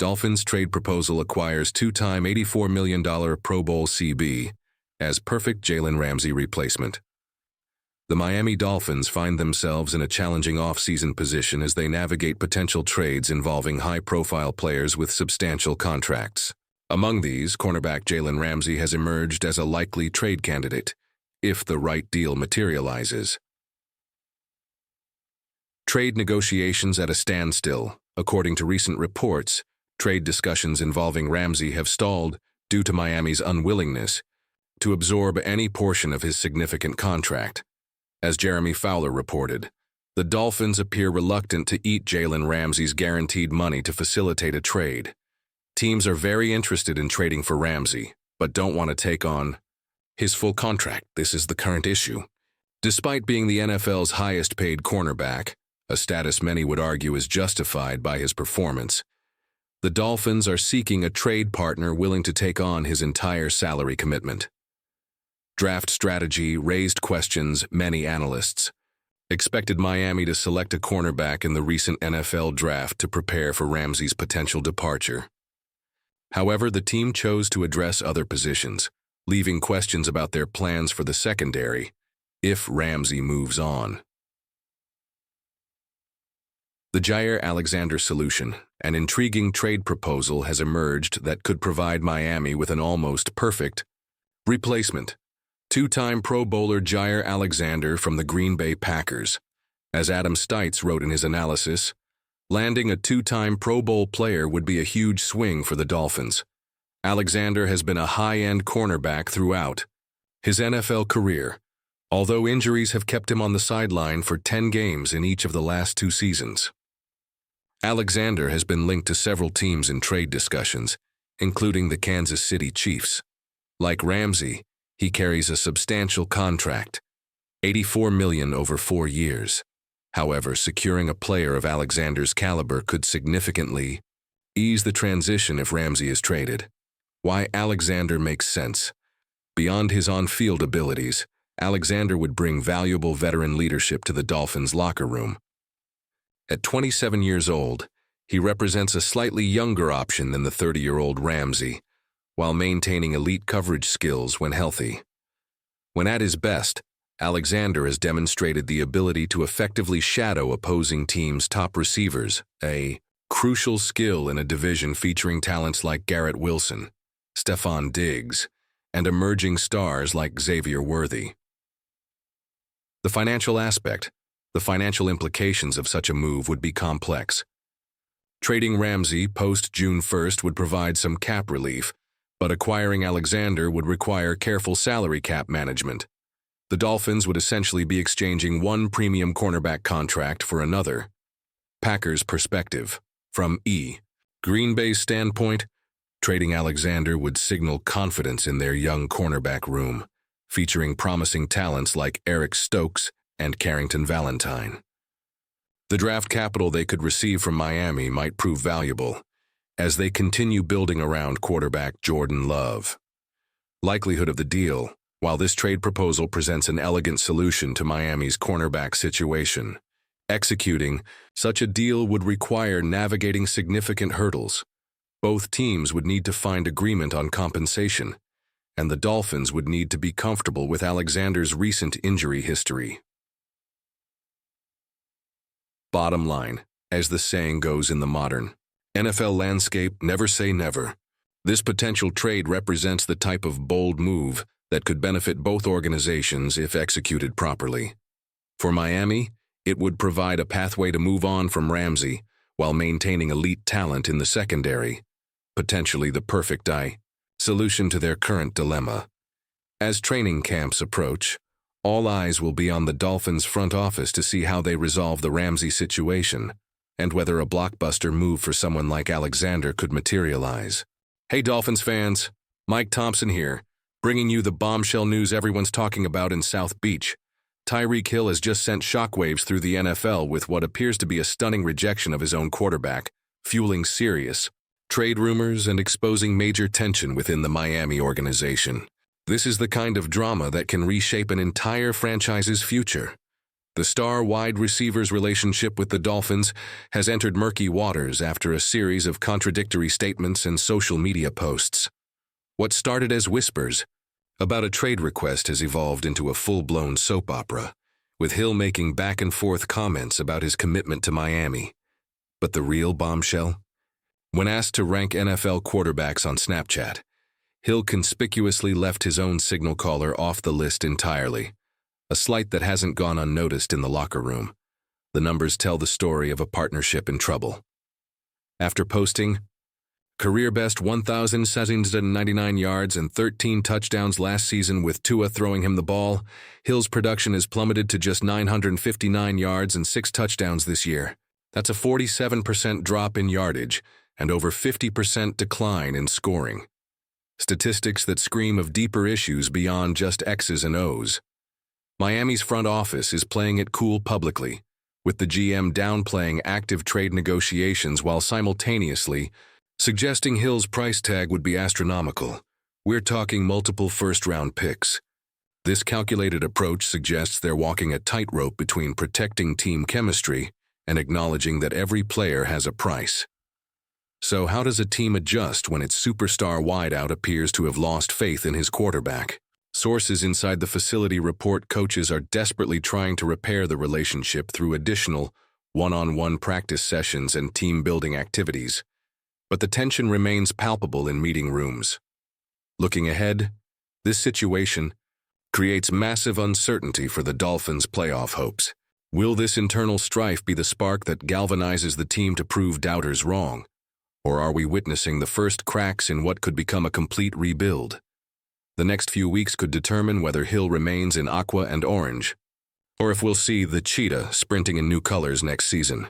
Dolphins trade proposal acquires two-time $84 million Pro Bowl CB as perfect Jaylen Ramsay replacement. The Miami Dolphins find themselves in a challenging off-season position as they navigate potential trades involving high-profile players with substantial contracts. Among these, cornerback Jaylen Ramsay has emerged as a likely trade candidate, if the right deal materializes. Trade negotiations at a standstill. According to recent reports, trade discussions involving Ramsay have stalled due to Miami's unwillingness to absorb any portion of his significant contract. As Jeremy Fowler reported, the Dolphins appear reluctant to eat Jaylen Ramsay's guaranteed money to facilitate a trade. Teams are very interested in trading for Ramsay, but don't want to take on his full contract. This is the current issue. Despite being the NFL's highest-paid cornerback, a status many would argue is justified by his performance, the Dolphins are seeking a trade partner willing to take on his entire salary commitment. Draft strategy raised questions many analysts expected Miami to select a cornerback in the recent NFL draft to prepare for Ramsay's potential departure. However, the team chose to address other positions, leaving questions about their plans for the secondary if Ramsay moves on. The Gier Alexander solution, an intriguing trade proposal, has emerged that could provide Miami with an almost perfect replacement. Two-time Pro Bowler Jaire Alexander from the Green Bay Packers. As Adam Stites wrote in his analysis, landing a two-time Pro Bowl player would be a huge swing for the Dolphins. Alexander has been a high-end cornerback throughout his NFL career, although injuries have kept him on the sideline for 10 games in each of the last 2 seasons. Alexander has been linked to several teams in trade discussions, including the Kansas City Chiefs. Like Ramsay, he carries a substantial contract, $84 million over 4 years. However, securing a player of Alexander's caliber could significantly ease the transition if Ramsay is traded. Why Alexander makes sense. Beyond his on-field abilities, Alexander would bring valuable veteran leadership to the Dolphins' locker room. At 27 years old, he represents a slightly younger option than the 30-year-old Ramsay, while maintaining elite coverage skills when healthy. When at his best, Alexander has demonstrated the ability to effectively shadow opposing teams' top receivers, a crucial skill in a division featuring talents like Garrett Wilson, Stephon Diggs, and emerging stars like Xavier Worthy. The financial aspect. The financial implications of such a move would be complex. Trading Ramsay post-June 1st would provide some cap relief, but acquiring Alexander would require careful salary cap management. The Dolphins would essentially be exchanging one premium cornerback contract for another. Packers' perspective. From Green Bay's standpoint, trading Alexander would signal confidence in their young cornerback room, featuring promising talents like Eric Stokes and Carrington Valentine. The draft capital they could receive from Miami might prove valuable as they continue building around quarterback Jordan Love. Likelihood of the deal. While this trade proposal presents an elegant solution to Miami's cornerback situation, executing such a deal would require navigating significant hurdles. Both teams would need to find agreement on compensation, and the Dolphins would need to be comfortable with Alexander's recent injury history. Bottom line, as the saying goes in the modern NFL landscape, never say never. This potential trade represents the type of bold move that could benefit both organizations if executed properly. For Miami, it would provide a pathway to move on from Ramsay while maintaining elite talent in the secondary, potentially the perfect solution to their current dilemma. As training camps approach, all eyes will be on the Dolphins' front office to see how they resolve the Ramsay situation and whether a blockbuster move for someone like Alexander could materialize. Hey Dolphins fans, Mike Thompson here, bringing you the bombshell news everyone's talking about in South Beach. Tyreek Hill has just sent shockwaves through the NFL with what appears to be a stunning rejection of his own quarterback, fueling serious trade rumors and exposing major tension within the Miami organization. This is the kind of drama that can reshape an entire franchise's future. The star wide receiver's relationship with the Dolphins has entered murky waters after a series of contradictory statements and social media posts. What started as whispers about a trade request has evolved into a full-blown soap opera, with Hill making back-and-forth comments about his commitment to Miami. But the real bombshell? When asked to rank NFL quarterbacks on Snapchat, Hill conspicuously left his own signal caller off the list entirely, a slight that hasn't gone unnoticed in the locker room. The numbers tell the story of a partnership in trouble. After posting, career-best 1,799 yards and 13 touchdowns last season with Tua throwing him the ball, Hill's production has plummeted to just 959 yards and 6 touchdowns this year. That's a 47% drop in yardage and over 50% decline in scoring. Statistics that scream of deeper issues beyond just X's and O's. Miami's front office is playing it cool publicly, with the GM downplaying active trade negotiations while simultaneously suggesting Hill's price tag would be astronomical. We're talking multiple first-round picks. This calculated approach suggests they're walking a tightrope between protecting team chemistry and acknowledging that every player has a price. So how does a team adjust when its superstar wideout appears to have lost faith in his quarterback? Sources inside the facility report coaches are desperately trying to repair the relationship through additional one-on-one practice sessions and team-building activities. But the tension remains palpable in meeting rooms. Looking ahead, this situation creates massive uncertainty for the Dolphins' playoff hopes. Will this internal strife be the spark that galvanizes the team to prove doubters wrong? Or are we witnessing the first cracks in what could become a complete rebuild? The next few weeks could determine whether Hill remains in aqua and orange, or if we'll see the cheetah sprinting in new colors next season.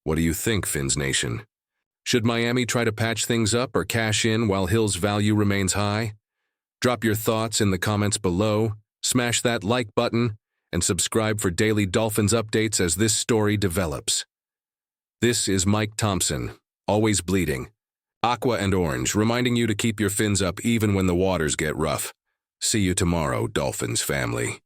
What do you think, Fins Nation? Should Miami try to patch things up or cash in while Hill's value remains high? Drop your thoughts in the comments below, smash that like button, and subscribe for daily Dolphins updates as this story develops. This is Mike Thompson, always bleeding, aqua and orange, reminding you to keep your fins up even when the waters get rough. See you tomorrow, Dolphins family.